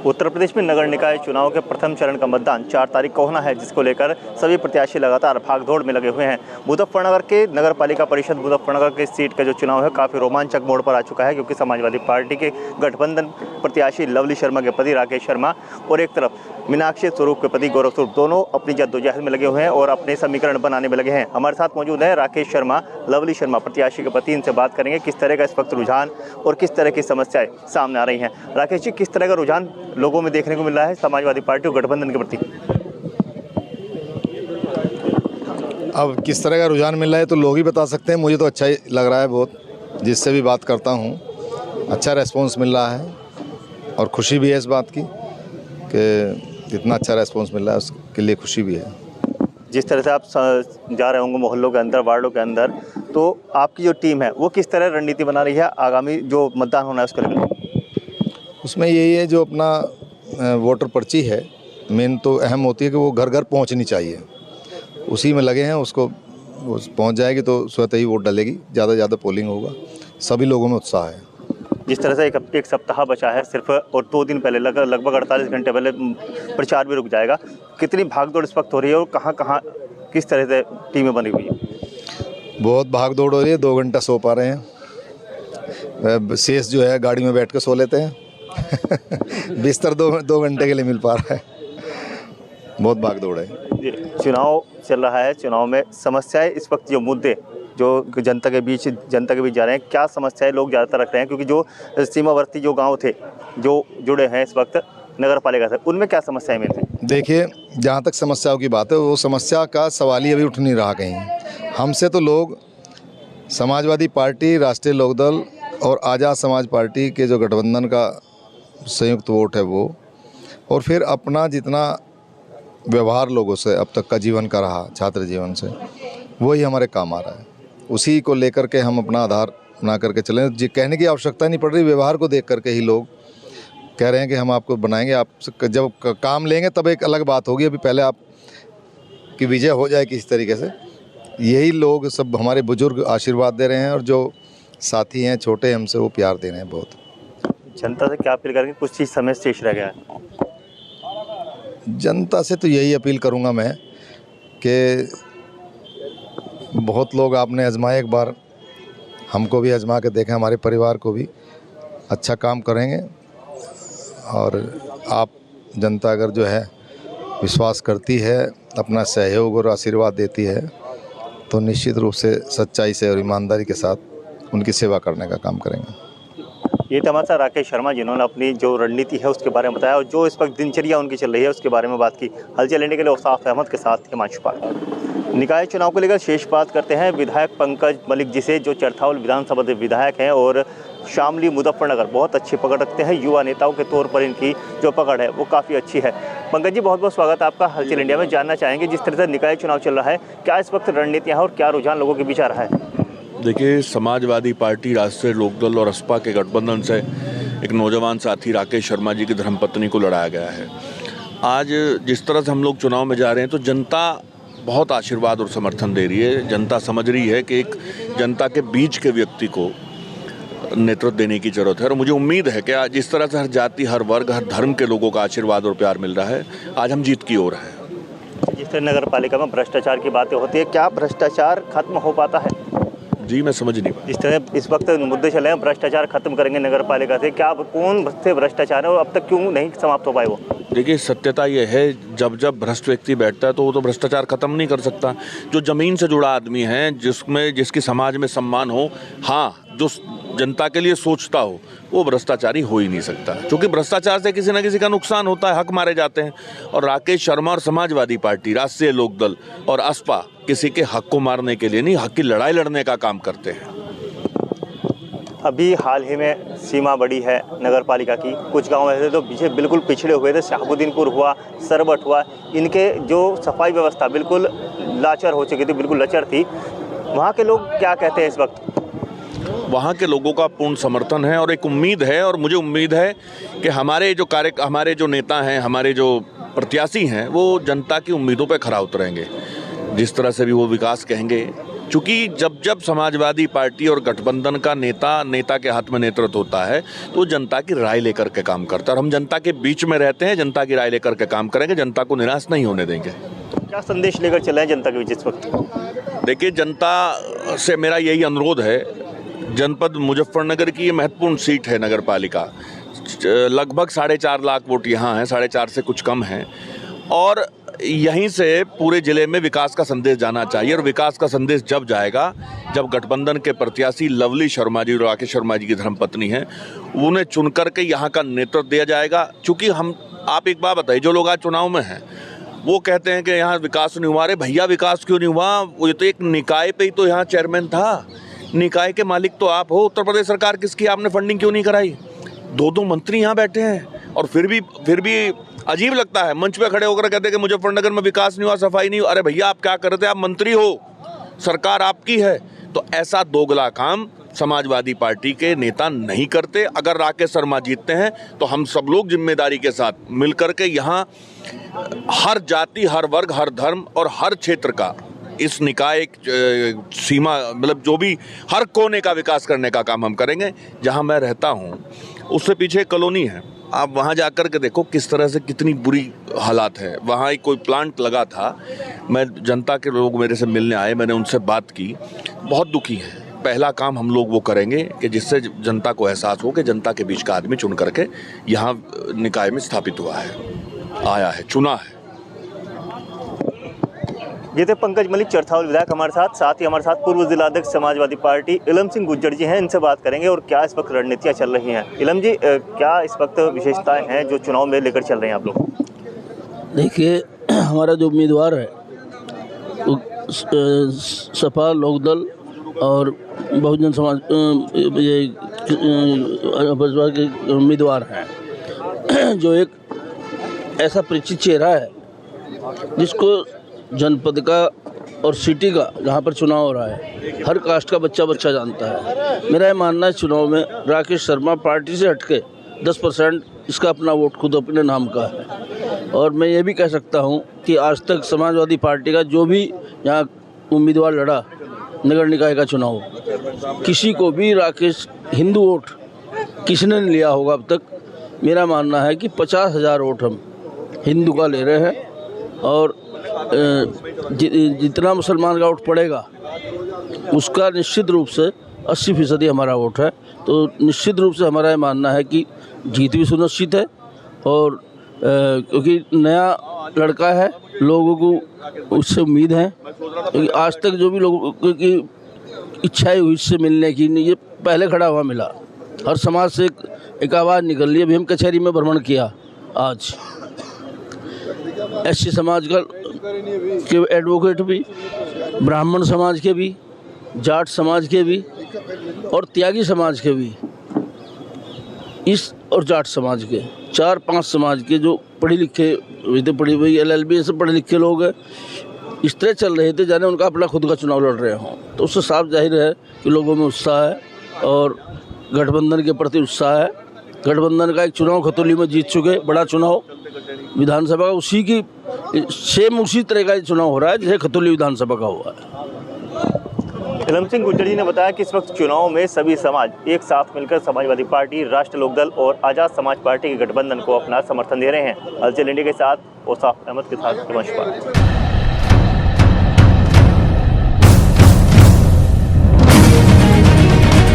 उत्तर प्रदेश में नगर निकाय चुनाव के प्रथम चरण का मतदान 4 तारीख को होना है, जिसको लेकर सभी प्रत्याशी लगातार भागदौड़ में लगे हुए हैं। मुजफ्फरनगर के नगर पालिका परिषद मुजफ्फरनगर के सीट का जो चुनाव है काफ़ी रोमांचक मोड़ पर आ चुका है, क्योंकि समाजवादी पार्टी के गठबंधन प्रत्याशी लवली शर्मा के पति राकेश शर्मा और एक तरफ मीनाक्षी स्वरूप के पति गौरव स्वरूप दोनों अपनी जद्दोजहद में लगे हुए हैं और अपने समीकरण बनाने में लगे हैं। हमारे साथ मौजूद है राकेश शर्मा, लवली शर्मा प्रत्याशी के पति। इनसे बात करेंगे किस तरह का इस वक्त रुझान और किस तरह की समस्याएं सामने आ रही हैं। राकेश जी, किस तरह का रुझान लोगों में देखने को मिल रहा है समाजवादी पार्टी और गठबंधन के प्रति? अब किस तरह का रुझान मिल रहा है तो लोग ही बता सकते हैं। मुझे तो अच्छा ही लग रहा है बहुत, जिससे भी बात करता हूँ अच्छा रेस्पॉन्स मिल रहा है और खुशी भी है इस बात की कि इतना अच्छा रेस्पॉन्स मिल रहा है, उसके लिए खुशी भी है। जिस तरह से आप जा रहे होंगे मोहल्लों के अंदर, वार्डों के अंदर, तो आपकी जो टीम है वो किस तरह रणनीति बना रही है आगामी जो मतदान होना है उसके लिए? उसमें यही है, जो अपना वोटर पर्ची है मेन तो अहम होती है कि वो घर घर पहुंचनी चाहिए, उसी में लगे हैं। उसको पहुंच जाएगी तो स्वतः ही वोट डालेगी, ज़्यादा से ज़्यादा पोलिंग होगा। सभी लोगों में उत्साह है। जिस तरह से एक सप्ताह बचा है सिर्फ, और 2 दिन पहले लगभग 48 घंटे पहले प्रचार भी रुक जाएगा, कितनी भागदौड़ इस वक्त हो रही है और कहाँ किस तरह से टीमें बनी हुई है? बहुत भागदौड़ हो रही है। 2 घंटा सो पा रहे हैं, शेष जो है गाड़ी में बैठ के सो लेते हैं। बिस्तर 2 घंटे के लिए मिल पा रहा है। बहुत भागदौड़ है। चुनाव चल रहा है, चुनाव में समस्याएं इस वक्त, जो मुद्दे जो जनता के बीच जा रहे हैं, क्या समस्याएं लोग ज़्यादातर रख रहे हैं? क्योंकि जो सीमावर्ती जो गांव थे जो जुड़े हैं इस वक्त नगर पालिका से, उनमें क्या समस्याएं मिल रही हैं? देखिए, जहाँ तक समस्याओं की बात है, वो समस्या का सवाल ही अभी उठ नहीं रहा कहीं। हमसे तो लोग समाजवादी पार्टी, राष्ट्रीय लोकदल और आज़ाद समाज पार्टी के जो गठबंधन का संयुक्त वोट है वो, और फिर अपना जितना व्यवहार लोगों से अब तक का जीवन का रहा, छात्र जीवन से, वही हमारे काम आ रहा है। उसी को लेकर के हम अपना आधार बना करके चलें। जी, कहने की आवश्यकता नहीं पड़ रही, व्यवहार को देख करके ही लोग कह रहे हैं कि हम आपको बनाएंगे। आप जब काम लेंगे तब एक अलग बात होगी, अभी पहले आप की विजय हो जाए किसी तरीके से। यही लोग सब हमारे बुजुर्ग आशीर्वाद दे रहे हैं और जो साथी हैं छोटे हमसे, वो प्यार दे रहे हैं बहुत। जनता से क्या अपील करेंगे? कुछ चीज़ समय शेष रह गया है। जनता से तो यही अपील करूंगा मैं कि बहुत लोग आपने आजमाए, एक बार हमको भी आजमा के देखें, हमारे परिवार को भी। अच्छा काम करेंगे और आप जनता अगर जो है विश्वास करती है, अपना सहयोग और आशीर्वाद देती है, तो निश्चित रूप से सच्चाई से और ईमानदारी के साथ उनकी सेवा करने का काम करेंगे। ये तो हमारे साथ राकेश शर्मा, जिन्होंने अपनी जो रणनीति है उसके बारे में बताया और जो इस वक्त दिनचर्या उनकी चल रही है उसके बारे में बात की। हलचल लेने के लिए उस्ताद अहमद के साथ हिमांशु पाल। निकाय चुनाव को लेकर शेष बात करते हैं विधायक पंकज मलिक जी से, जो चरथावल विधानसभा के विधायक हैं और शामली मुजफ्फरनगर बहुत अच्छी पकड़ रखते हैं। युवा नेताओं के तौर पर इनकी जो पकड़ है वो काफ़ी अच्छी है। पंकज जी, बहुत बहुत स्वागत है आपका हलचल इंडिया में। जानना चाहेंगे जिस तरह से निकाय चुनाव चल रहा है, क्या इस वक्त रणनीतियाँ हैं और क्या रुझान लोगों के बीच आ रहा है? देखिए, समाजवादी पार्टी, राष्ट्रीय लोकदल और असपा के गठबंधन से एक नौजवान साथी राकेश शर्मा जी की धर्मपत्नी को लड़ाया गया है। आज जिस तरह से हम लोग चुनाव में जा रहे हैं तो जनता बहुत आशीर्वाद और समर्थन दे रही है। जनता समझ रही है कि एक जनता के बीच के व्यक्ति को नेतृत्व देने की जरूरत है और मुझे उम्मीद है कि आज जिस तरह से हर जाति, हर वर्ग, हर धर्म के लोगों का आशीर्वाद और प्यार मिल रहा है, आज हम जीत की ओर हैं। जिस तरह नगर पालिका में भ्रष्टाचार की बातें होती है, क्या भ्रष्टाचार खत्म हो पाता है? जी, मैं समझ नहीं पाया। इस तरह इस वक्त मुद्दे चले हैं, भ्रष्टाचार खत्म करेंगे नगर पालिका से, क्या कौन से भ्रष्टाचार है और अब तक क्यों नहीं समाप्त हो पाए वो? देखिए, सत्यता ये है, जब भ्रष्ट व्यक्ति बैठता है तो वो तो भ्रष्टाचार खत्म नहीं कर सकता। जो जमीन से जुड़ा आदमी है, जिसकी समाज में सम्मान हो, हाँ, जो जनता के लिए सोचता हो, वो भ्रष्टाचारी हो ही नहीं सकता, क्योंकि भ्रष्टाचार से किसी न किसी का नुकसान होता है, हक मारे जाते हैं। और राकेश शर्मा और समाजवादी पार्टी, राष्ट्रीय लोकदल और असपा किसी के हक को मारने के लिए नहीं, हक की लड़ाई लड़ने का काम करते हैं। अभी हाल ही में सीमा बढ़ी है नगर पालिका की, कुछ गांव ऐसे तो पीछे बिल्कुल पिछड़े हुए थे, शहाबुद्दीनपुर हुआ, सरबट हुआ, इनके जो सफाई व्यवस्था बिल्कुल लाचार हो चुकी थी, बिल्कुल लचर थी। वहाँ के लोग क्या कहते हैं इस वक्त? वहाँ के लोगों का पूर्ण समर्थन है और एक उम्मीद है, और मुझे उम्मीद है कि हमारे जो नेता हैं, हमारे जो प्रत्याशी हैं, वो जनता की उम्मीदों पर खरा उतरेंगे। जिस तरह से भी वो विकास कहेंगे चूँकि जब जब समाजवादी पार्टी और गठबंधन का नेता के हाथ में नेतृत्व होता है तो जनता की राय लेकर के काम करता है, और हम जनता के बीच में रहते हैं, जनता की राय लेकर के काम करेंगे, जनता को निराश नहीं होने देंगे। क्या संदेश लेकर चल रहे हैं जनता के बीच इस वक्त? देखिए, जनता से मेरा यही अनुरोध है, जनपद मुजफ्फरनगर की ये महत्वपूर्ण सीट है नगर पालिका, लगभग 4.5 लाख वोट यहाँ हैं, 4.5 से कुछ कम हैं, और यहीं से पूरे जिले में विकास का संदेश जाना चाहिए। और विकास का संदेश जब जाएगा जब गठबंधन के प्रत्याशी लवली शर्मा जी, राकेश शर्मा जी की धर्मपत्नी हैं, उन्हें चुन करके यहाँ का नेतृत्व दिया जाएगा। चूँकि आप एक बात बताइए, जो लोग आज चुनाव में हैं वो कहते हैं कि यहाँ विकास नहीं हुआ। अरे भैया, विकास क्यों नहीं हुआ? वो तो एक निकाय पे ही तो यहाँ चेयरमैन था, निकाय के मालिक तो आप हो। उत्तर प्रदेश सरकार किसकी, आपने फंडिंग क्यों नहीं कराई? 2 मंत्री यहाँ बैठे हैं और फिर भी अजीब लगता है, मंच पे खड़े होकर कहते हैं कि मुजफ्फरनगर में विकास नहीं हुआ, सफाई नहीं हुआ। अरे भैया, आप क्या कर रहे थे? आप मंत्री हो, सरकार आपकी है। तो ऐसा दोगला काम समाजवादी पार्टी के नेता नहीं करते। अगर राकेश शर्मा जीतते हैं तो हम सब लोग जिम्मेदारी के साथ मिलकर के यहाँ हर जाति, हर वर्ग, हर धर्म और हर क्षेत्र का इस निकाय सीमा, मतलब जो भी हर कोने का विकास करने का काम हम करेंगे। जहाँ मैं रहता हूँ उससे पीछे एक कॉलोनी है, आप वहाँ जाकर के देखो किस तरह से कितनी बुरी हालात है। वहाँ एक कोई प्लांट लगा था, मैं जनता के लोग मेरे से मिलने आए, मैंने उनसे बात की, बहुत दुखी है। पहला काम हम लोग वो करेंगे कि जिससे जनता को एहसास हो कि जनता के बीच का आदमी चुन करके यहाँ निकाय में स्थापित हुआ है, आया है, चुना है। ये थे पंकज मलिक, चरथावल विधायक हमारे साथ ही हमारे साथ पूर्व जिलाध्यक्ष समाजवादी पार्टी इलम सिंह गुज्जर जी हैं। इनसे बात करेंगे और क्या इस वक्त रणनीतियाँ चल रही हैं। इलम जी, क्या इस वक्त विशेषताएं हैं जो चुनाव में लेकर चल रहे हैं आप लोग? देखिए, हमारा जो उम्मीदवार है सपा, लोकदल और बहुजन समाज ये भाजपा के उम्मीदवार हैं, जो एक ऐसा परिचित चेहरा है जिसको जनपद का और सिटी का जहाँ पर चुनाव हो रहा है हर कास्ट का बच्चा जानता है। मेरा ये मानना है, चुनाव में राकेश शर्मा पार्टी से हटके 10% इसका अपना वोट खुद अपने नाम का है। और मैं ये भी कह सकता हूँ कि आज तक समाजवादी पार्टी का जो भी यहाँ उम्मीदवार लड़ा नगर निकाय का चुनाव, किसी को भी राकेश हिंदू वोट किसने नहीं लिया होगा अब तक। मेरा मानना है कि 50,000 वोट हम हिंदू का ले रहे हैं, और जितना मुसलमान का वोट पड़ेगा उसका निश्चित रूप से 80% हमारा वोट है। तो निश्चित रूप से हमारा ये मानना है कि जीत भी सुनिश्चित है, और क्योंकि नया लड़का है, लोगों को उससे उम्मीद है। क्योंकि आज तक जो भी लोगों की इच्छाएं हुई इससे मिलने की, ये पहले खड़ा हुआ मिला। हर समाज से एक आवाज़ निकल रही है। अभी हम कचहरी में भ्रमण किया, आज एससी समाज के एडवोकेट भी, ब्राह्मण समाज के भी, जाट समाज के भी और त्यागी समाज के भी, इस और जाट समाज के 4-5 समाज के जो पढ़े लिखे पढ़ी हुई LLB से पढ़े लिखे लोग हैं, इस तरह चल रहे थे जाने उनका अपना खुद का चुनाव लड़ रहे हों। तो उससे साफ जाहिर है कि लोगों में उत्साह है और गठबंधन के प्रति उत्साह है। गठबंधन का एक चुनाव खतौली में जीत चुके, बड़ा चुनाव विधानसभा का, उसी तरह का चुनाव हो रहा है जैसे खतौली विधानसभा का हुआ है। इलम सिंह गुज्जर जी ने बताया कि इस वक्त चुनाव में सभी समाज एक साथ मिलकर समाजवादी पार्टी, राष्ट्र लोकदल और आज़ाद समाज पार्टी के गठबंधन को अपना समर्थन दे रहे हैं। अलचल इंडिया के साथ ओसाफ अहमद के साथ हिमांशु पाल।